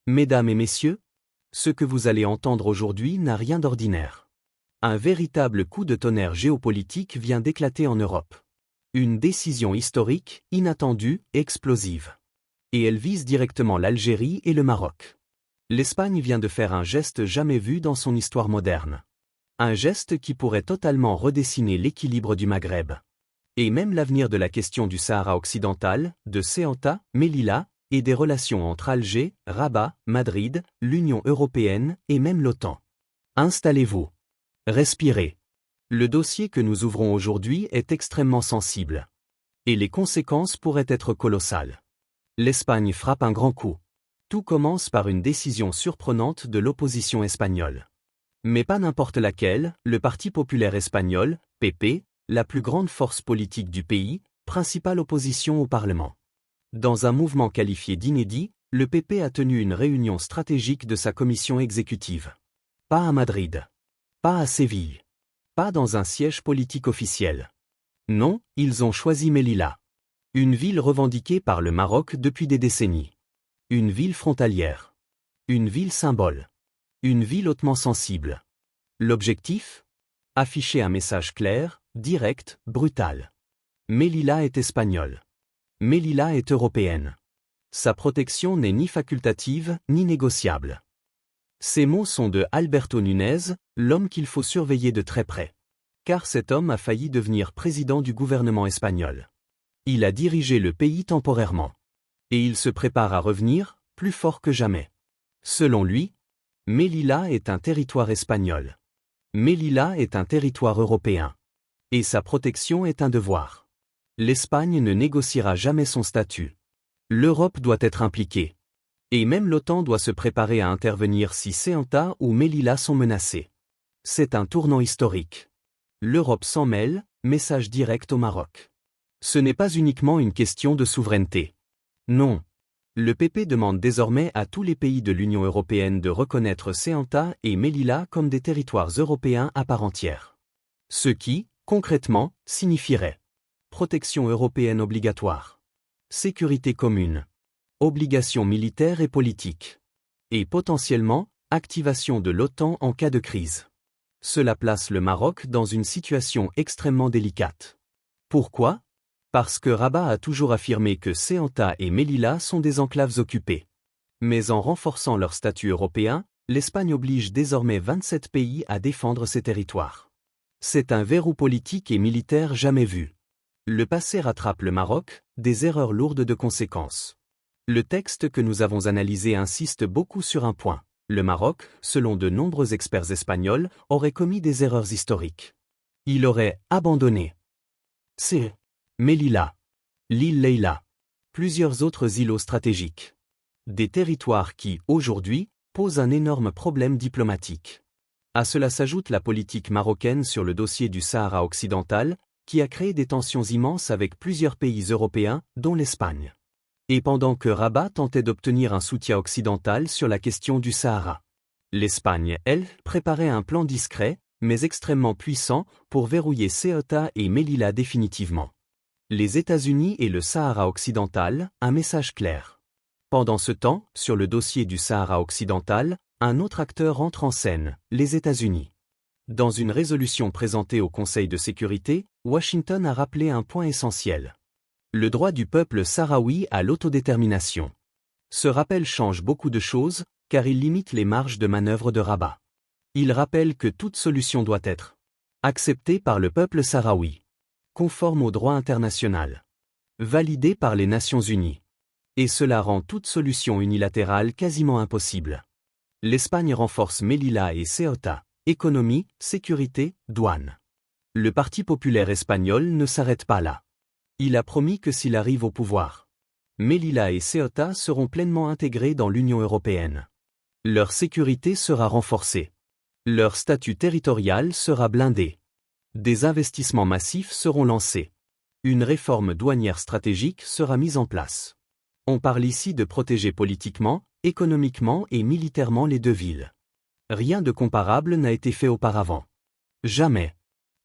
Mesdames et messieurs, ce que vous allez entendre aujourd'hui n'a rien d'ordinaire. Un véritable coup de tonnerre géopolitique vient d'éclater en Europe. Une décision historique, inattendue, explosive. Et elle vise directement l'Algérie et le Maroc. L'Espagne vient de faire un geste jamais vu dans son histoire moderne. Un geste qui pourrait totalement redessiner l'équilibre du Maghreb. Et même l'avenir de la question du Sahara occidental, de Ceuta, Melilla, et des relations entre Alger, Rabat, Madrid, l'Union européenne et même l'OTAN. Installez-vous. Respirez. Le dossier que nous ouvrons aujourd'hui est extrêmement sensible. Et les conséquences pourraient être colossales. L'Espagne frappe un grand coup. Tout commence par une décision surprenante de l'opposition espagnole. Mais pas n'importe laquelle, le Parti populaire espagnol, PP, la plus grande force politique du pays, principale opposition au Parlement. Dans un mouvement qualifié d'inédit, le PP a tenu une réunion stratégique de sa commission exécutive. Pas à Madrid. Pas à Séville. Pas dans un siège politique officiel. Non, ils ont choisi Melilla. Une ville revendiquée par le Maroc depuis des décennies. Une ville frontalière. Une ville symbole. Une ville hautement sensible. L'objectif ? Afficher un message clair, direct, brutal. Melilla est espagnole. Melilla est européenne. Sa protection n'est ni facultative, ni négociable. Ces mots sont de Alberto Núñez, l'homme qu'il faut surveiller de très près. Car cet homme a failli devenir président du gouvernement espagnol. Il a dirigé le pays temporairement. Et il se prépare à revenir, plus fort que jamais. Selon lui, Melilla est un territoire espagnol. Melilla est un territoire européen. Et sa protection est un devoir. L'Espagne ne négociera jamais son statut. L'Europe doit être impliquée. Et même l'OTAN doit se préparer à intervenir si Ceuta ou Melilla sont menacés. C'est un tournant historique. L'Europe s'en mêle, message direct au Maroc. Ce n'est pas uniquement une question de souveraineté. Non. Le PP demande désormais à tous les pays de l'Union européenne de reconnaître Ceuta et Melilla comme des territoires européens à part entière. Ce qui, concrètement, signifierait protection européenne obligatoire, sécurité commune, obligations militaires et politiques, et potentiellement, activation de l'OTAN en cas de crise. Cela place le Maroc dans une situation extrêmement délicate. Pourquoi ? Parce que Rabat a toujours affirmé que Ceuta et Melilla sont des enclaves occupées. Mais en renforçant leur statut européen, l'Espagne oblige désormais 27 pays à défendre ces territoires. C'est un verrou politique et militaire jamais vu. Le passé rattrape le Maroc, des erreurs lourdes de conséquences. Le texte que nous avons analysé insiste beaucoup sur un point. Le Maroc, selon de nombreux experts espagnols, aurait commis des erreurs historiques. Il aurait abandonné Melilla, l'île Leila, plusieurs autres îlots stratégiques. Des territoires qui, aujourd'hui, posent un énorme problème diplomatique. À cela s'ajoute la politique marocaine sur le dossier du Sahara occidental, qui a créé des tensions immenses avec plusieurs pays européens, dont l'Espagne. Et pendant que Rabat tentait d'obtenir un soutien occidental sur la question du Sahara, l'Espagne, elle, préparait un plan discret, mais extrêmement puissant, pour verrouiller Ceuta et Melilla définitivement. Les États-Unis et le Sahara occidental, un message clair. Pendant ce temps, sur le dossier du Sahara occidental, un autre acteur entre en scène, les États-Unis. Dans une résolution présentée au Conseil de sécurité, Washington a rappelé un point essentiel. Le droit du peuple sahraoui à l'autodétermination. Ce rappel change beaucoup de choses, car il limite les marges de manœuvre de Rabat. Il rappelle que toute solution doit être acceptée par le peuple sahraoui, conforme au droit international, validée par les Nations Unies. Et cela rend toute solution unilatérale quasiment impossible. L'Espagne renforce Melilla et Ceuta, économie, sécurité, douane. Le Parti populaire espagnol ne s'arrête pas là. Il a promis que s'il arrive au pouvoir, Melilla et Ceuta seront pleinement intégrés dans l'Union européenne. Leur sécurité sera renforcée. Leur statut territorial sera blindé. Des investissements massifs seront lancés. Une réforme douanière stratégique sera mise en place. On parle ici de protéger politiquement, économiquement et militairement les deux villes. Rien de comparable n'a été fait auparavant. Jamais.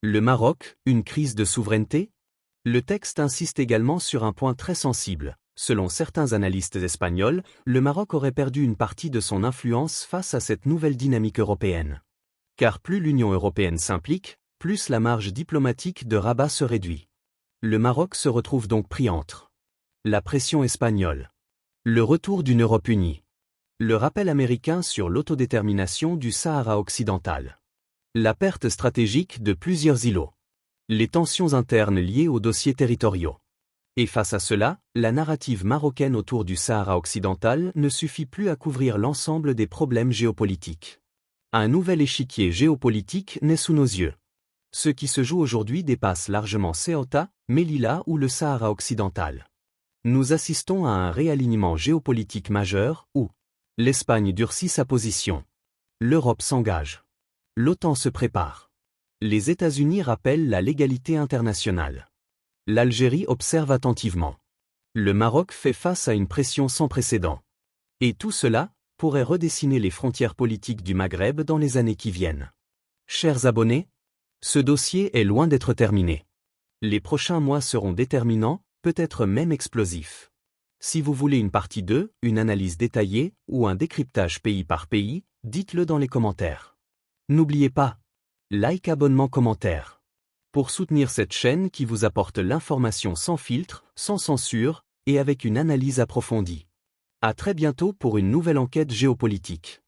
Le Maroc, une crise de souveraineté ? Le texte insiste également sur un point très sensible, Selon certains analystes espagnols, le Maroc aurait perdu une partie de son influence face à cette nouvelle dynamique européenne. Car plus l'Union européenne s'implique, plus la marge diplomatique de Rabat se réduit. Le Maroc se retrouve donc pris entre la pression espagnole, le retour d'une Europe unie, le rappel américain sur l'autodétermination du Sahara occidental, la perte stratégique de plusieurs îlots, les tensions internes liées aux dossiers territoriaux. Et face à cela, la narrative marocaine autour du Sahara occidental ne suffit plus à couvrir l'ensemble des problèmes géopolitiques. Un nouvel échiquier géopolitique naît sous nos yeux. Ce qui se joue aujourd'hui dépasse largement Ceuta, Melilla ou le Sahara occidental. Nous assistons à un réalignement géopolitique majeur où l'Espagne durcit sa position. L'Europe s'engage. L'OTAN se prépare. Les États-Unis rappellent la légalité internationale. L'Algérie observe attentivement. Le Maroc fait face à une pression sans précédent. Et tout cela pourrait redessiner les frontières politiques du Maghreb dans les années qui viennent. Chers abonnés, ce dossier est loin d'être terminé. Les prochains mois seront déterminants, peut-être même explosifs. Si vous voulez une partie 2, une analyse détaillée ou un décryptage pays par pays, dites-le dans les commentaires. N'oubliez pas, like, abonnement, commentaire. Pour soutenir cette chaîne qui vous apporte l'information sans filtre, sans censure, et avec une analyse approfondie. À très bientôt pour une nouvelle enquête géopolitique.